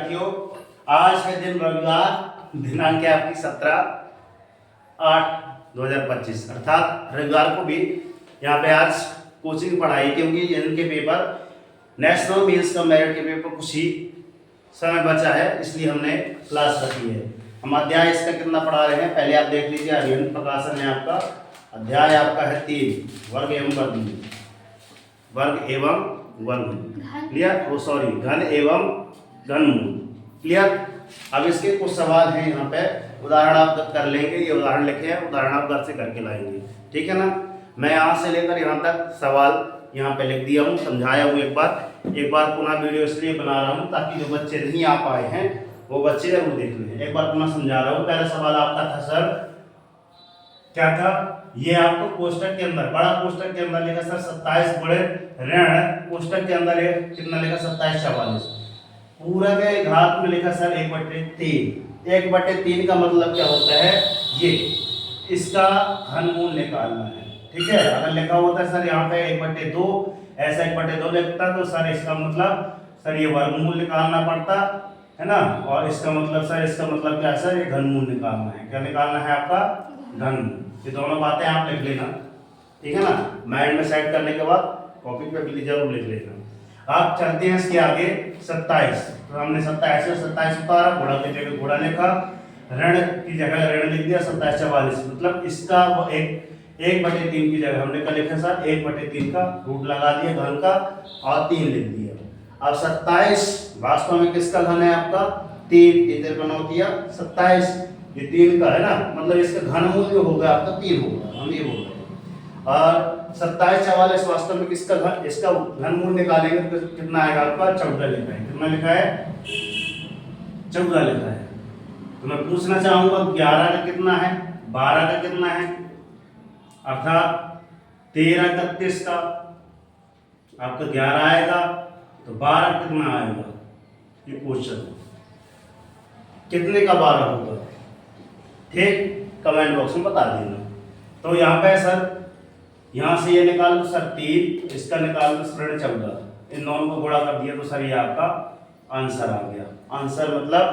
साथियों, आज है दिन रविवार, दिनांक है आपकी 17/8/2025 अर्थात रविवार को भी यहाँ पे आज कोचिंग पढ़ाई, क्योंकि इनके पेपर नेशनल मेंस का मेरिट के पेपर कुछ ही समय बचा है, इसलिए हमने क्लास रखी है। हम अध्याय इसका कितना पढ़ा रहे हैं पहले आप देख लीजिए। अभिन्न प्रकाशन है आपका, अध्याय आपका है 3 वर्ग एवं वर्गमूल, वर्ग एवं वर्गमूल क्लियर, वो सॉरी घन एवं घनमूल क्लियर। अब इसके कुछ सवाल हैं यहाँ पे, उदाहरण आप कर लेंगे, ये उदाहरण लिखे हैं, उदाहरण आप घर से करके लाएंगे, ठीक है ना। मैं यहाँ से लेकर यहाँ तक सवाल यहाँ पे लिख दिया हूँ, समझाया हूँ। एक बार पुनः वीडियो इसलिए बना रहा हूँ ताकि जो बच्चे नहीं आ पाए हैं वो बच्चे जरूर देख लें। एक बार पुनः समझा रहा हूँ। पहला सवाल आपका था सर, क्या था, ये आपको कोष्टक के अंदर, बड़ा कोष्टक के अंदर लिखा सर 27 गुणे ऋण, कोष्टक के अंदर कितना लिखा 27/44, पूरा के घात में लिखा सर 1/3। 1/3 का मतलब क्या होता है, ये इसका घनमूल निकालना है, ठीक है। अगर लिखा होता है सर यहाँ पे 1/2, ऐसा 1/2 लिखता तो सर इसका मतलब सर ये वर्गमूल निकालना पड़ता है ना, और इसका मतलब सर, इसका मतलब क्या है सर, ये घनमूल निकालना है। क्या निकालना है आपका, घनमूल। ये दोनों बातें आप लिख लेना, ठीक है ना। माइंड में सेट करने के बाद कॉपी पे भी जरूर लिख लेना। आप चलते हैं इसके आगे 27, तो हमने 27 से 27 उतारा, घोड़ा की जगह घोड़ा लिखा, ऋण की जगह ऋण लिख दिया 27/44, मतलब इसका वो 1/3 की जगह हमने क्या लिखा सर 1/3 का रूट लगा दिया घन का और 3 लिख दिया। अब 27 वास्तव में किसका घन है आपका 3, इधर बना दिया 27, ये 3 का है ना, मतलब इसका घनमूल जो होगा आपका 3 होगा, हम ये बोल रहे हैं। और 27/44 वास्तव में किसका घन, इसका घनमूल निकालेंगे तो कितना आएगा आपका 14 लिखा है। कितना लिखा है 14 लिखा है। तो मैं पूछना चाहूंगा 11 का कितना है, 12 का कितना है, अर्थात 13 31 का आपका 11 आएगा, तो 12 कितना आएगा, ये क्वेश्चन कितने का 12 होगा, ठीक, कमेंट बॉक्स में बता देना। तो यहाँ पे सर, यहाँ से ये निकाल दो सर 3, इसका निकाल दो सर 14, इन दोनों को गुणा कर दिया तो सर ये आपका आंसर आ गया। आंसर मतलब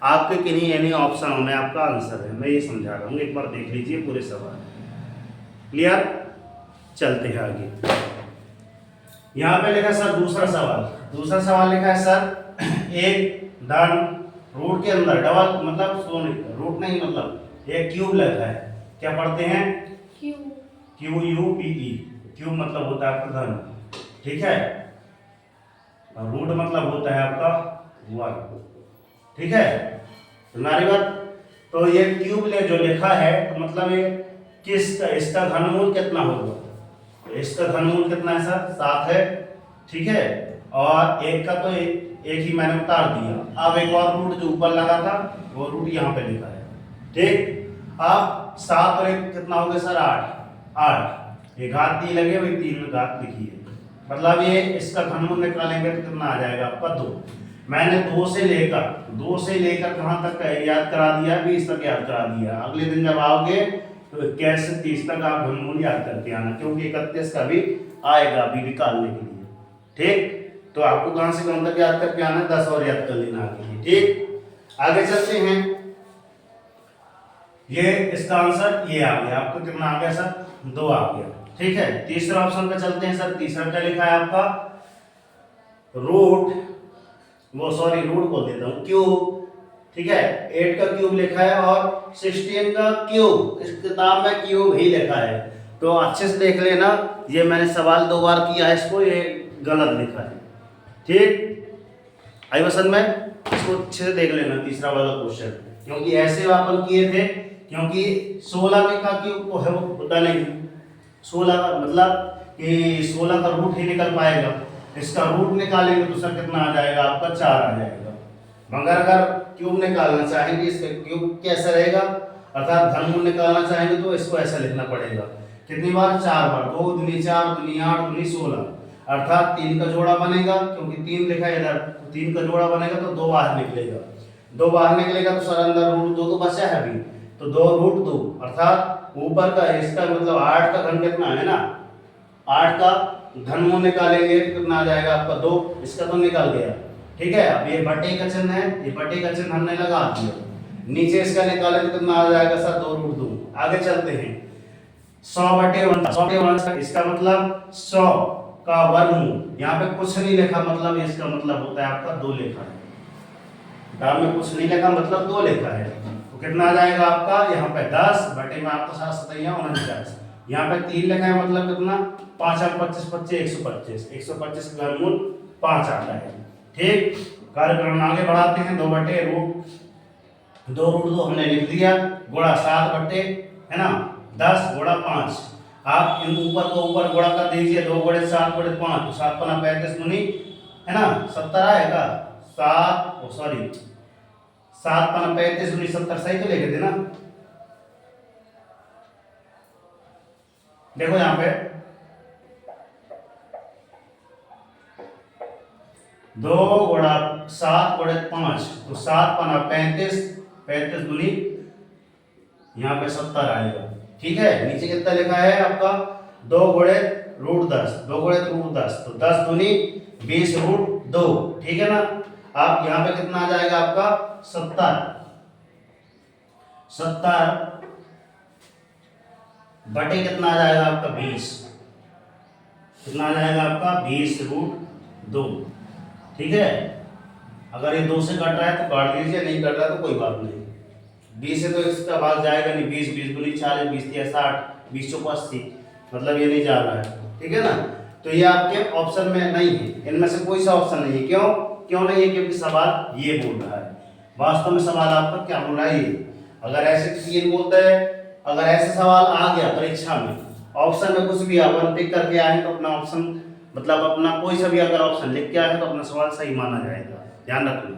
आपके किन्हीं यानी ऑप्शनों में आपका आंसर है, मैं ये समझा रहा हूँ, एक बार देख लीजिए पूरे सवाल क्लियर। चलते हैं आगे। यहाँ पे लिखा सर दूसरा सवाल लिखा है सर, एक धन रूट के अंदर डबल, मतलब रूट नहीं, मतलब एक क्यूब लिखा है, क्या पढ़ते हैं QUBE, क्यूब मतलब होता है आपका धन, ठीक है, और रूट मतलब होता है आपका वर्ग, ठीक है। तुम्हारी बात, तो ये क्यूब ले जो लिखा है तो मतलब ये किसका, इसका घनमूल कितना होगा, इसका घनमूल कितना है सर 7 है, ठीक है, और एक का तो एक ही मैंने उतार दिया। अब एक और रूट जो ऊपर लगा था वो रूट यहाँ पे लिखा है, ठीक। अब 7 और 1 कितना हो गया सर 8, ये घात 3 लगे, वही 3 घात लिखी है, मतलब ये इसका घनमूल निकालेंगे तो कितना आ जाएगा आपका 2। मैंने 2 से लेकर कहाँ तक याद करा दिया, 20 तक याद करा दिया। अगले दिन जब आओगे तो 21 से 30 तक आप घनमूल याद करके आना, क्योंकि 31 का भी आएगा अभी निकालने के लिए, ठीक। तो आपको कहां से कहां तक याद करके आना है, 10 और याद कर लेना आगे, ठीक। आगे चलते हैं, ये इसका आंसर ये आ गया, आपको कितना आ गया सर 2 आ गया, ठीक है। तीसरा ऑप्शन पे चलते हैं सर। तीसरा क्या लिखा है आपका, रूट बोल देता हूँ क्यूब, ठीक है, 8 का क्यूब लिखा है और 16 का क्यूब, इस किताब में क्यूब ही लिखा है, तो अच्छे से देख लेना। ये मैंने सवाल 2 बार किया है इसको, ये गलत लिखा है, ठीक। आई पसंद में, इसको अच्छे से देख लेना तीसरा वाला क्वेश्चन, क्योंकि ऐसे अपन किए थे, क्योंकि 16 का क्यूब को है वो होता नहीं, 16 का मतलब कि 16 का रूट ही निकल पाएगा, इसका रूट निकालेंगे तो सर कितना आ जाएगा आपका 4 आ जाएगा। मगर अगर क्यूब निकालना चाहेंगे, इसका क्यूब कैसा रहेगा, अर्थात घनमूल निकालना चाहेंगे तो इसको ऐसा लिखना पड़ेगा, कितनी बार 4 बार, 2 दूनी 4 दूनी 8 दूनी 16, अर्थात 3 का जोड़ा बनेगा, क्योंकि 3 लिखा है इधर, 3 का जोड़ा बनेगा तो 2 बाहर निकलेगा, 2 बाहर निकलेगा तो सर अंदर रूट 2 तो बचा है अभी, तो 2 रूट 2, अर्थात ऊपर का इसका मतलब 8 का घन कितना है ना, 8 का घनमूल निकालेंगे कितना आ जाएगा आपका 2, इसका तो निकल गया, ठीक है, अब ये बटे का चिन्ह है, ये बटे का चिन्ह हमने लगा दिया, नीचे इसका निकाले तो कितना आ जाएगा सर 2√2। आगे चलते हैं 100/1, इसका मतलब 100 का वर्गमूल, यहाँ पे कुछ नहीं लिखा, मतलब इसका मतलब होता है आपका 2 लिखा है, दाम में कुछ नहीं लिखा मतलब 2 लिखा है, तो कितना आ जाएगा आपका यहाँ पे 10 बटे में आपका 7×7=49, यहाँ पे 3 लिखा है मतलब कितना 5×25 = 25, 125 का वर्गमूल 5 आता है। ठीक, कार्यक्रम आगे बढ़ाते हैं, 2/2 हमने लिख दिया, गुणा 7 बटे है ना 10 गुणा 5, आप इन ऊपर को ऊपर गुणा कर दीजिए, 2 × 7 = 5, तो 7 × 5 = 35 दूनी है ना 70 आएगा, 7 × 35 दूनी 70, सही तो लिखे थे ना। देखो यहाँ पे 2 × 7 = 5, तो 7 × 35, 35 दूनी यहाँ पे 70 आएगा। ठीक है, नीचे कितना लिखा है आपका 2 × √10, 2 × √10, तो 10 दूनी 20√2। ठीक है ना, आप यहाँ पे कितना आ जाएगा आपका 70 बटे कितना आ जाएगा आपका 20, कितना आ जाएगा आपका 20√2। ठीक है, अगर ये 2 से कट रहा है तो काट लीजिए, नहीं कट रहा है तो कोई बात नहीं, 20 से तो इसका भाग जाएगा नहीं, 20 20 दूनी 40, 20 या 60, 20 चौको 80, मतलब ये नहीं जा रहा है। ठीक है ना, तो ये आपके ऑप्शन में नहीं है, इनमें से कोई सा ऑप्शन नहीं है। क्यों नहीं है? क्योंकि सवाल ये बोल रहा है, वास्तव में सवाल आपका क्या बोल रहा है ये। अगर ऐसे 3 बोलते हैं, अगर ऐसे सवाल आ गया परीक्षा में, ऑप्शन में कुछ भी आप टिक करके आए तो अपना ऑप्शन मतलब अपना कोई सा भी अगर ऑप्शन लिख के आए तो अपना सवाल सही माना जाएगा, ध्यान रखना,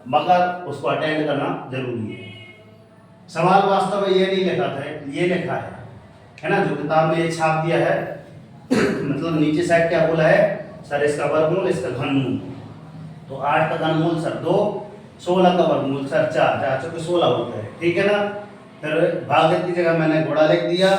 मगर उसको अटेंड करना जरूरी है। सवाल वास्तव में ये नहीं लिखा था, ये लिखा है ना, जो किताब में ये छाप दिया है मतलब नीचे साइड क्या बोला है सर, इसका वर्गमूल, इसका घनमूल, तो 8 का घनमूल सर 2, 16 का वर्गमूल सर 4 चौके 16 होता है। ठीक है ना, फिर भाग की जगह मैंने गुणा लिख दिया,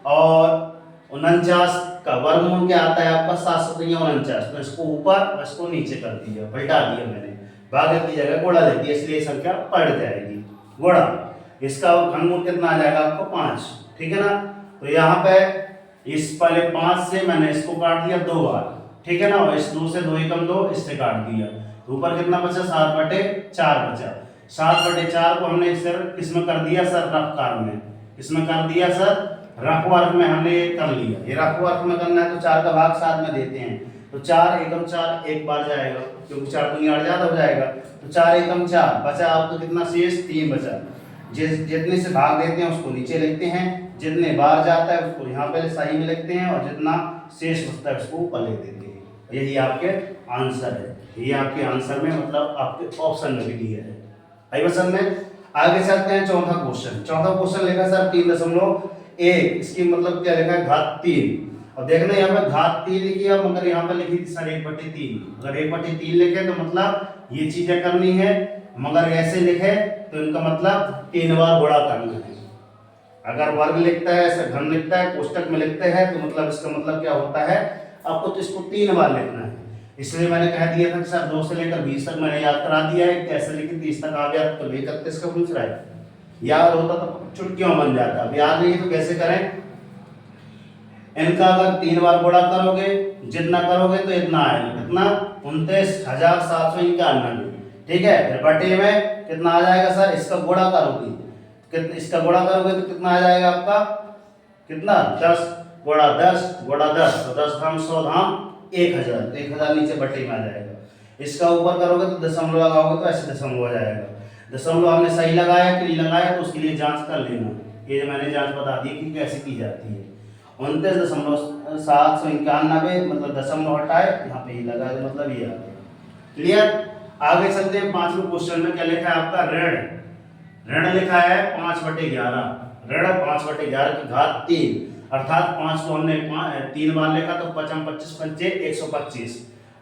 और 49 का वर्गमूल क्या आता है आपका 749, तो इसको ऊपर और इसको नीचे कर दिया, पलटा दिया मैंने, भाग की जगह गुणा लिख दिया, इसलिए संख्या पढ़ जाएगी गुणा, इसका घनमूल कितना आ जाएगा आपको 5। ठीक है ना, तो यहाँ पे इस पहले 5 से मैंने इसको काट दिया 2 बार, ठीक है ना, और इस 2 से 2 एकम 2 इससे काट दिया, तो ऊपर कितना बचा 7/4 बचा। 7/4 को हमने सर किसमें कर दिया सर, रफ कार में, किसमें कर दिया सर, रफ वर्क में हमने कर लिया। ये रफ वर्क में करना है तो 4 का भाग 7 में देते हैं, तो 4 एकम 4 एक बार जाएगा, क्योंकि 4 दूनी 8 ज्यादा हो जाएगा, तो 4 एकम 4 बचा, आपको कितना शेष 3 बचा। जितने से भाग देते हैं उसको नीचे लिखते हैं, जितने बार जाता है उसको यहाँ पे सही में लिखते हैं, और जितना शेष बचता है उसको ऊपर लिख देते हैं। यही आपके आंसर है, ये आपके आंसर में मतलब आपके ऑप्शन में भी दिया है। आई पसंद में आगे चलते हैं, चौथा क्वेश्चन लिखा सर 3.1, इसकी मतलब क्या लिखा है घात 3, और देखना यहाँ पे घात 3 लिखी है, मगर यहाँ पे लिखी थी सर 1/3, अगर 1/3 लिखे तो मतलब ये चीजें करनी है, मगर ऐसे लिखे तो इनका मतलब 3 बार गुणा करना है। अगर वर्ग लिखता है, ऐसे घन लिखता है, कोष्टक में लिखते हैं, तो मतलब इसका मतलब क्या होता है, आपको तो इसको 3 बार लिखना है। इसलिए मैंने कह दिया था कि सर 2 से लेकर 20 तक मैंने याद करा दिया है, कैसे लेकिन 30 तक आ गया तो 31 का पूछ रहा है, याद होता तो चुटकियों बन जाता, अब याद नहीं तो कैसे करें। इनका अगर 3 बार गुणा करोगे, जितना करोगे तो इतना आएगा, कितना 29,791। ठीक है, फिर बटे में कितना आ जाएगा सर, इसका गुणा करोगे, इसका गुणा करोगे तो कितना आ जाएगा आपका, कितना 10 गुणा 10 गुणा 10, तो 10 धाम 100 धाम 1000, तो 1000 नीचे बटे में आ जाएगा। इसका ऊपर करोगे तो दशमलव लगाओगे तो ऐसे दशमलव आ जाएगा। दशमलव हमने सही लगाया कि नहीं लगाया तो उसके लिए जांच कर लेना, ये मैंने जांच बता दी कि कैसे की जाती है। 29,791 मतलब दशमलव हटाए, यहाँ पे ही लगाए, मतलब ये आ गया। क्लियर, आगे चलते हैं 5वें क्वेश्चन में, क्या लिखा है आपका ऋण लिखा है 5/11, ऋण 5/11 की घात 3, अर्थात 5 को हमने 3 बार लिखा तो 5 25 पंचे 125,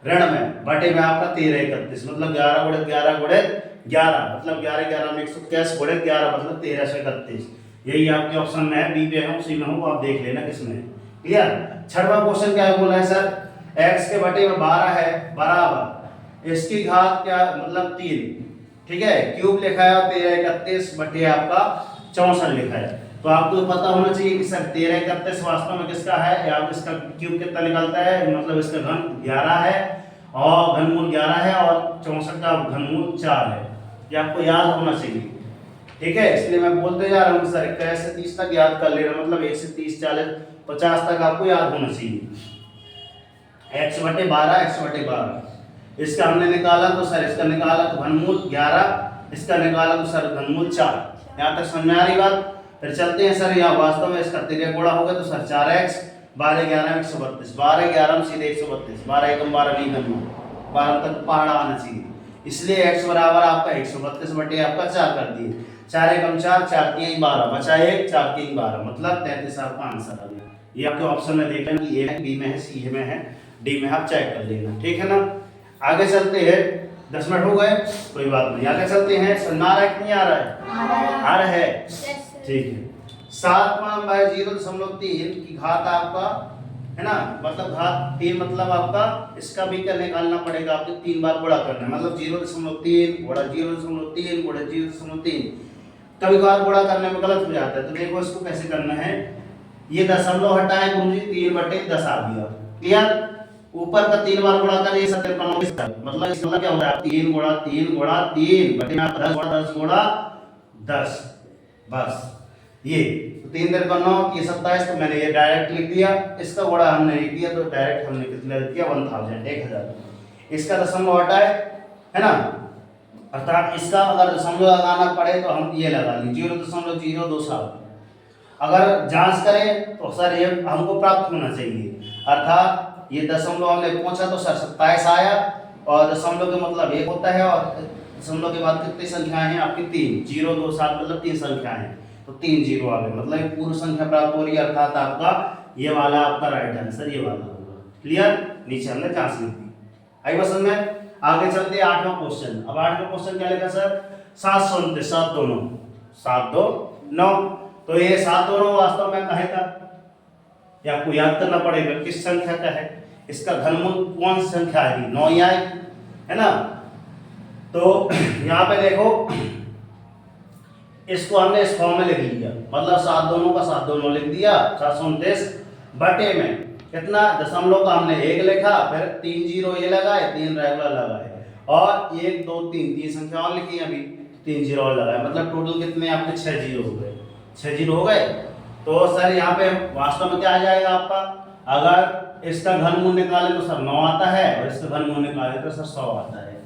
ऋण में बटे में आपका 1331, मतलब 11 गुणे 11 गुणे 11, मतलब 11 11 में 181 गुणे 11 मतलब 1331। यही आपके ऑप्शन में है, बी पे है, उसी में हूँ, आप देख लेना किसमें है। क्लियर। 6वां क्वेश्चन क्या बोला है सर, x के बटे में 12 है बराबर इसकी घात क्या मतलब 3, ठीक है। क्यूब लिखा है 1331 बटे आपका 64 लिखा है। तो आपको पता होना चाहिए कि सर 1331 वास्तव में किसका है, या इसका क्यूब कितना निकलता है, मतलब इसका घन 11 है और घनमूल 11 है और 64 का घनमूल 4 है। ये आपको याद होना चाहिए, ठीक है। इसलिए मैं बोलते जा रहा हूँ सर 21 से 30 तक याद कर लेना, मतलब 1 से 30 40 50 तक आपको याद होना चाहिए। x बटे 12 x बटे 12 इसका हमने निकाला तो सर इसका निकाला तो घनमूल 11, इसका निकाला तो सर घनमूल 4। यहाँ तक समझ में आ रही बात। फिर चलते हैं सर, यहाँ वास्तव में इसका तिर्यक गुणा होगा तो सर 4x 12 11 132, 12 11 में सीधे 132, 12 एकम 12 नहीं करना, 12 तक पहाड़ा आना चाहिए। इसलिए x बराबर आपका 132 बटे आपका 4 कर दिए, 4 एकम 4 4 3 12 बचा 1 4 3 12, मतलब 33 आपका आंसर आ गया। ये आपके ऑप्शन में देख लेना कि ए में, बी में है, सी में है, डी में आप चेक कर लेना, ठीक है ना। आगे चलते हैं, 10 मिनट हो गए, कोई बात नहीं, आगे चलते हैं। सुनना आ रहा है कि नहीं आ रहा है? आ रहा है, ठीक है। 7/0.3 की घात आपका है ना, मतलब घात 3, मतलब आपका इसका भी क्या निकालना पड़ेगा, आपको 3 बार गुणा करना है, मतलब 0.3 गुणा 0.3 गुणा 0.3। कभी बार गुणा करने में गलत हो जाता है, तो देखो इसको कैसे करना है। ये दशमलव हटाए गुरुजी 3/10 आ गया, क्लियर। ऊपर का 3 बार गुणा करें, 57, मतलब इसका क्या हो रहा है 3 गुणा 3 गुणा 3 बटे 10 गुणा 10, बस ये 3 3 9 ये 27, तो मैंने ये डायरेक्ट लिख दिया। इसका गुणा हमने लिख दिया तो डायरेक्ट हमने कितना लिख दिया 1000। इसका दशमलव हटाए है ना, अर्थात इसका अगर दशमलव लगाना पड़े तो हम ये लगा लीजिए 0.027। अगर जांच करें तो सर ये हमको प्राप्त होना चाहिए, अर्थात ये दशमलव हमने पूछा तो सर 27 आया, और दशमलव का मतलब 1 होता है, और दशमलव के बाद कितनी संख्याएं हैं आपकी 3, 027 मतलब 3 संख्याएं हैं, तो 3 0 आ गए, मतलब पूर्ण संख्या प्राप्त हो रही है, अर्थात आपका ये वाला आपका राइट आंसर ये वाला होगा, क्लियर। नीचे हमने जांच लिख दी, आई बस में। आगे चलते हैं 8वां क्वेश्चन। अब 8वां क्वेश्चन क्या लिखा सर, 729 7 2 9 7 2 9, तो ये 7 2 9 वास्तव में कहे का, या आपको याद करना पड़ेगा किस संख्या का है, इसका घनमूल कौन सी संख्या आएगी, 9 ही आएगी, है ना। तो यहाँ पे देखो इसको हमने इस फॉर्म में लिख लिया, मतलब 7 दोनों का 7 दोनों लिख दिया, 729 बटे में कितना दशमलव का हमने 1 लिखा, फिर 3 0 ये लगाए, 3 रेगुलर लगाए, और 1 2 3 संख्या और लिखी अभी, 3 0 और लगाए, मतलब टोटल कितने आपके 6 0 हो गए, 6 0 हो गए। तो सर यहाँ पे वास्तव में क्या आ जाएगा आपका, अगर इसका घनमूल निकाले तो सर 9 आता है, और इसका घनमूल निकाले तो सर 100 आता है।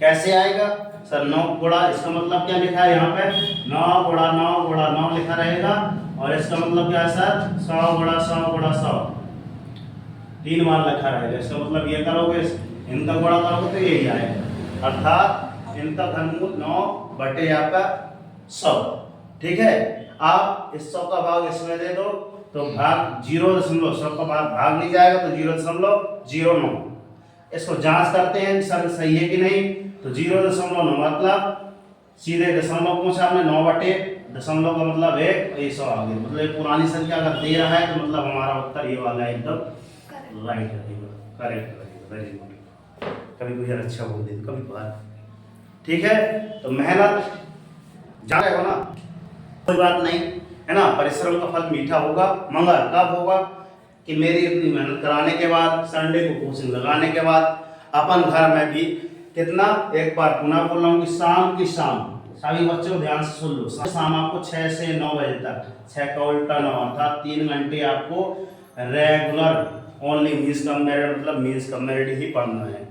कैसे आएगा सर, 9 गुणा, इसका मतलब क्या लिखा है यहाँ पे 9 गुणा 9 गुणा 9 लिखा रहेगा, और इसका मतलब क्या है सर 100 गुणा 100 गुणा 100, 3 बार लिखा रहेगा। इसका मतलब ये करोगे, इनका गुणा करोगे तो यही आएगा, अर्थात इनका घनमूल 9 बटे आपका 100, ठीक है। आप इस 100 का भाग इसमें दे दो तो भाग 0.100 का भाग नहीं जाएगा, तो 0.09। इसको जांच करते हैं सर सही है कि नहीं, तो 0.9 मतलब सीधे दशमलव पूछा हमने, 9 बटे दशमलव का मतलब 1, ये 100 आ गया, मतलब ये पुरानी संख्या अगर दे रहा है तो मतलब हमारा उत्तर ये वाला एकदम राइट रहेगा, करेक्ट रहेगा, वेरी गुड। कभी कोई अच्छा बोल दे कभी बात, ठीक है। तो मेहनत जा रहे हो ना, कोई बात नहीं है ना, परिश्रम का फल मीठा होगा, मगर कब होगा कि मेरी इतनी मेहनत कराने के बाद, संडे को कोचिंग लगाने के बाद, अपन घर में भी कितना, एक बार पुनः बोल रहा हूँ कि शाम की शाम, सभी बच्चों ध्यान से सुन लो, शाम आपको 6 से 9 बजे तक, 6 का उल्टा 9 अर्थात 3 घंटे आपको regular only means cum merit, मतलब मीन्स कम मेरिट ही पढ़ना है।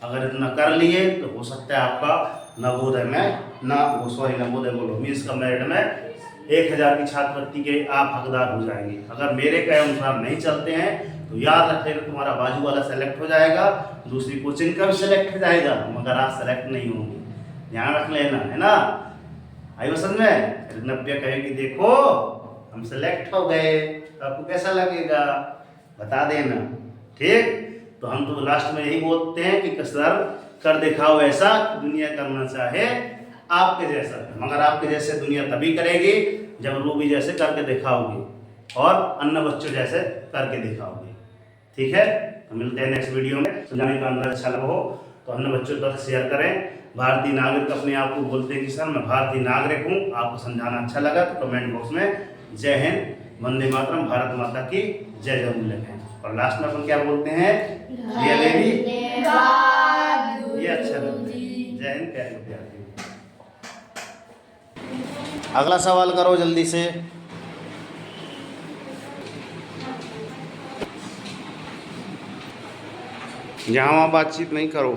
अगर इतना कर लिए तो हो सकता है आपका नवोदय में नवोदय बोलो मीन्स कम मेरिट में 1000 की छात्रवृत्ति के आप हकदार हो जाएंगे। अगर मेरे कहे अनुसार नहीं चलते हैं तो याद रखेगा तुम्हारा बाजू वाला सेलेक्ट हो जाएगा, दूसरी कोचिंग का भी सेलेक्ट हो जाएगा, मगर आप सेलेक्ट नहीं होंगे, ध्यान रख लेना, है ना। आई पसंद में नव्या कहेगी देखो हम सेलेक्ट हो गए, तो आपको कैसा लगेगा बता देना, ठीक। तो हम तो लास्ट में यही बोलते हैं कि सर कर दिखाओ ऐसा दुनिया करना चाहे आपके जैसा, मगर आपके जैसे दुनिया तभी करेगी जब रूबी जैसे करके दिखाओगे और अन्य बच्चों जैसे करके दिखाओगे, ठीक है। तो मिलते हैं नेक्स्ट वीडियो में, सुनने का अंदर अच्छा लगा हो तो हमने बच्चों तक शेयर करें। भारतीय नागरिक अपने आप को बोलते हैं कि सर मैं भारतीय नागरिक हूँ। आपको समझाना अच्छा लगा तो कमेंट बॉक्स में जय हिंद, वंदे मातरम, भारत माता की जय जरूर लिखें। और लास्ट में अपन क्या बोलते हैं? ये अच्छा लगता है। जय हिंद प्यारे विद्यार्थी। अगला सवाल करो जल्दी से। जहाँ वहाँ बातचीत नहीं करो।